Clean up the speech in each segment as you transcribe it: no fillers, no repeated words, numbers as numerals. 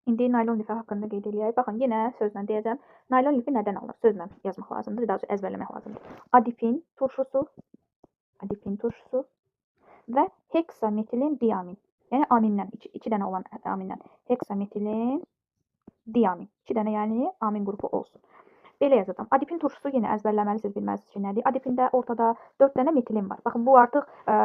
İndi naylon lifi haqqında qeyd eləyək. Baxın, yenə sözlə deyəcəm. Naylon lifi nədən alınır? Sözlə yazmaq lazımdır, daha doğrusu əzbərləmək lazımdır. Adipin turşusu və heksametilin diamin. Yəni amindən, 2 dənə olan amindən. Heksametilin diamin. 2 dənə yəni amin qrupu olsun. Belə yazacağam. Adipin turşusu yenə əzbərləməlisiniz, bilməlisiniz ki, nədir? Adipində ortada 4 dənə metilin var. Baxın, bu artıq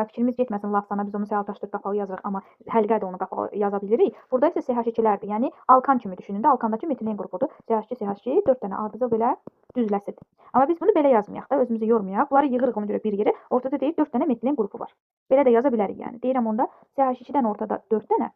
fikrimiz getməsin lafzana, biz onu CH4 qapalı yazırıq, amma həlqə də onu qapalı yaza bilirik. Burada isə CH2-lərdir. Yəni alkan kimi düşünün də, alkandakı metilin qrupudur. CH2, CH2, 4 dənə ardıcıl belə düzləsidir. Amma biz bunu belə yazmayaq da, özümüzü yormayaq. Bunları yığırıq ona görə bir yerə. Ortada deyib 4 dənə metilin qrupu var. Belə də yaza bilərik yəni. Deyirəm onda CH2-dən ortada 4 dənə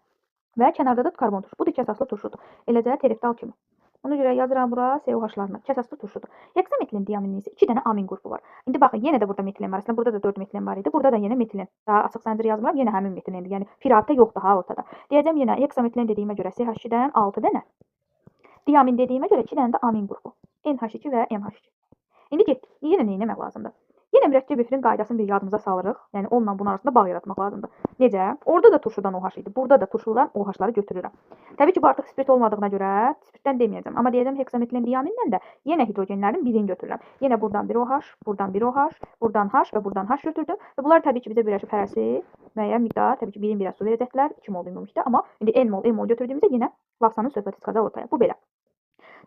və kənarda da karbon turşu. Bu da 2 əsaslı turşudur. Eləcə tereftal kimi. Ona görə yazıram bura COH-larına. 2 əsaslı turşudur. Heksametilin diaminin isə 2 dənə amin qrupu var. İndi baxın, yenə də burada metilin var. Əslində burada da 4 metilin var idi. Burada da yenə metilin. Daha açıq səncir yazmıram. Yenə həmin metilindir. Yəni pirabda yoxdur ha ortada. Deyəcəm yenə heksametilin dediyimə görə CH2-dən 6 dənə. Diamin dediyimə görə 2 dənə də amin qrupu. NH2 və MH2. İndi getdik. Yenə nə etmək lazımdır? Yenə mürəkkəb efrin qaydasını bir yadımıza salırıq. Yəni onunla bunun arasında bağ yaratmaq lazımdır. Necə? Orada da turşudan OH idi. Burada da turşudan OH-ları götürürəm. Təbii ki, bu artıq spirit olmadığına görə spiritdən deməyəcəm. Amma deyəcəm heksametilin diamindən də yenə hidrogenlərin birini götürürəm. Yenə buradan bir OH, buradan bir OH, buradan H və buradan H götürdüm. Və bunlar təbii ki, bizə birləşib hərəsi müəyyən miqdar, təbii ki, birin birə su verəcəklər. 2 mol ümumilikdə. Amma indi N mol götürdüyümüzdə yenə lafzanın söhbəti çıxacaq ortaya. Bu belə.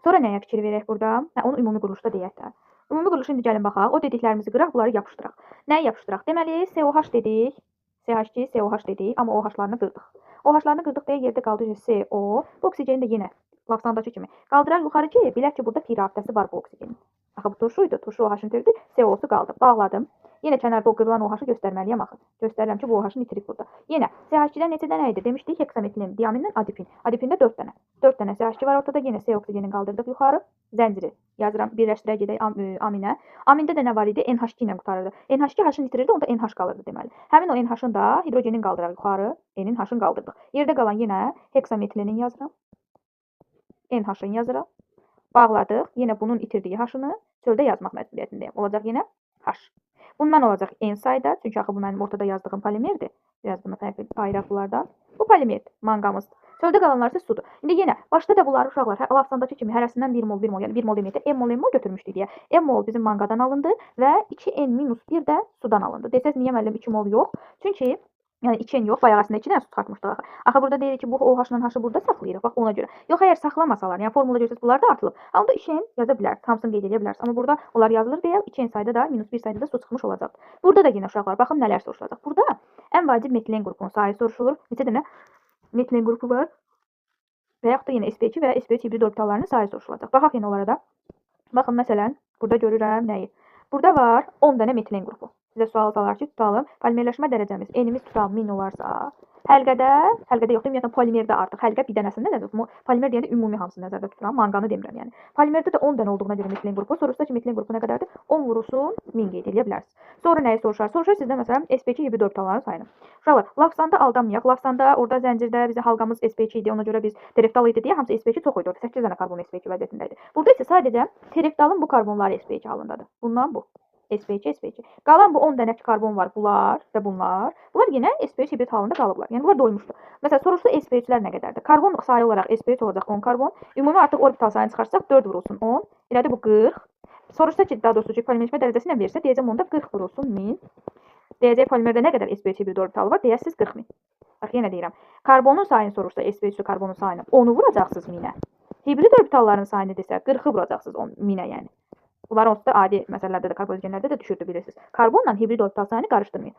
Sonra nəyə fikir verək burada? Onu ümumi quruluşda deyək də. Ümumi quruluşu indi gəlin baxaq. O dediklərimizi qıraq, bunları yapışdıraq. Nəyi yapışdıraq? Deməli, COH dedik. CH2, COH dedik, amma OH-larını qırdıq. OH-larını qırdıq deyə yerdə qaldı CO. Bu oksigeni də yenə lafzandakı kimi qaldırar yuxarı ki, bilək ki, burada pi rabitəsi var bu oksigenin. Axı bu turşuydu. Turşu OH-ın itirdi, CO-su qaldı. Bağladım. Yenə kənarda o qırılan OH-ı göstərməliyəm axı. Göstərirəm ki, bu OH-ın itirib burada. Yenə CH2-dən neçə dənə idi? Demişdik heksametilin, diamindən adipin. Adipində 4 dənə. 4 dənə CH2 var ortada. Yenə C oksigenini qaldırdıq yuxarı. Zənciri yazıram, birləşdirək gedək aminə. Amində də nə var idi? NH2 ilə qutarırdı. NH2 H-ını itirirdi, onda NH qalırdı deməli. Həmin o NH-ın da hidrogenin qaldıraq yuxarı. N-in H-ını qaldırdıq. Yerdə qalan yenə heksametilinin yazıram. NH-ını yazıram. Bağladıq. Yenə bunun itirdiyi H-ını çöldə yazmaq məcburiyyətindəyəm. Olacaq yenə H. Bundan olacaq N sayda. Çünki axı bu mənim ortada yazdığım polimerdir. Yazdım ayıraq bunlardan. Bu polimerdir, manqamızdır. Çöldə qalanlar isə sudur. İndi yenə başda da bunlar uşaqlar lafzandakı kimi hərəsindən 1 mol, 1 mol, yəni 1 mol deməkdə M mol götürmüşdük deyə. M mol bizim manqadan alındı və 2N-1 də sudan alındı. Desəz niyə müəllim 2 mol yox? Çünki yəni 2N yox, bayaq əslində 2 dənə su çıxartmışdıq axı. Axı burada deyirik ki, bu OH-la H-ı burada saxlayırıq, bax ona görə. Yox, əgər saxlamasalar, yəni formula görsəz bunlar da artılıb. Onda 2N yaza bilərsiniz, hamısını qeyd edə bilərsiniz. Amma burada onlar yazılır deyə 2N sayda da -1 sayda da su çıxmış olacaq. Burada da yenə uşaqlar, baxın nələr soruşulacaq. Burada ən vacib metilin qrupunun sayı soruşulur. Neçə dənə metilin qrupu var? Və yaxud da yenə sp2 və sp3 hibrid orbitallarının sayı soruşulacaq. Baxaq yenə onlara da. Baxın, məsələn, burada görürəm nəyi? Burada var 10 dənə metilin qrupu. Sizə sual salar ki, tutalım. Polimerləşmə dərəcəmiz N-imiz tutalım 1000 olarsa, həlqədə yox, ümumiyyətlə polimerdə artıq həlqə bir dənəsində nədir? Polimer deyəndə ümumi hamısını nəzərdə tuturam, manqanı demirəm yəni. Polimerdə də 10 dənə olduğuna görə metilin qrupu soruşsa ki, metilin qrupu nə qədərdir? 10 vurulsun 1000 qeyd edə bilərsiniz. Sonra nəyi soruşar? Soruşar sizdən məsələn sp2 hibrid orbitalların sayını. Uşaqlar, lafzanda aldanmayaq. Lafzanda orada zəncirdə bizə halqamız sp2 idi, ona görə biz tereftal idi deyə hamısı sp2 çox idi. 8 dənə karbon sp2 vəziyyətində idi. Burada isə sadəcə tereftalın bu karbonları sp2 halındadır. Bundan bu. sp2. Qalan bu 10 dənə karbon var, bunlar və bunlar. Bunlar yenə sp3 hibrid halında qalıblar. Yəni bunlar doymuşdur. Məsələn, soruşsa sp3-lər nə qədərdir? Karbon sayı olaraq sp3 olacaq 10 karbon. Ümumi artıq orbital sayını çıxarsaq 4 vurulsun 10. Elədir bu 40. Soruşsa ki, daha doğrusu polimerləşmə dərəcəsi ilə verirsə, deyəcəm onda 40 vurulsun 1000. Deyəcək polimerdə nə qədər sp3 hibrid orbital var? Deyəsiz 40.000. Bax yenə deyirəm. Karbonun sayını soruşsa sp3 karbonun sayını 10-u vuracaqsınız 1000-ə. Hibrid orbitalların sayını desə 40-ı vuracaqsınız 1000-ə yəni. Bunlar onsuz da adi məsələlərdə də karbogenlərdə də düşürdü bilirsiniz. Karbonla hibrid orbital sayını qarışdırmayın.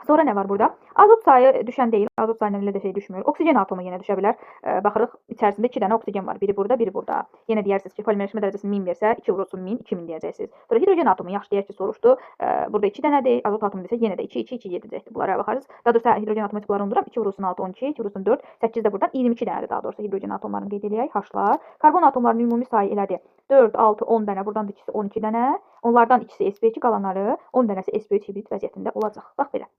Sonra nə var burada? Azot sayı düşən deyil. Azot sayından elə də şey düşmür. Oksigen atomu yenə düşə bilər. Baxırıq, içərisində 2 dənə oksigen var. Biri burada, biri burada. Yenə deyərsiniz ki, polimerləşmə dərəcəsini 1000 versə, 2 vurulsun 1000, 2000 deyəcəksiniz. Sonra hidrogen atomu yaxşı deyək ki, soruşdu. Burada 2 dənədir. Azot atomu desə yenə də 2, 2, 2 gedəcəkdir. Bunlara baxarız. Daha doğrusu hidrogen atomu tipləri unuduram. 2 vurulsun 6, 12, 2 vurulsun 4, 8 də buradan 22 dənədir daha doğrusu hidrogen atomlarını qeyd eləyək. H-lar. Karbon atomlarının ümumi sayı elədir. 4, 6, 10 dənə. Buradan da ikisi 12 dənə. Onlardan ikisi sp2 qalanları 10 dənəsi sp3 hibrid vəziyyətində olacaq. Bax belə.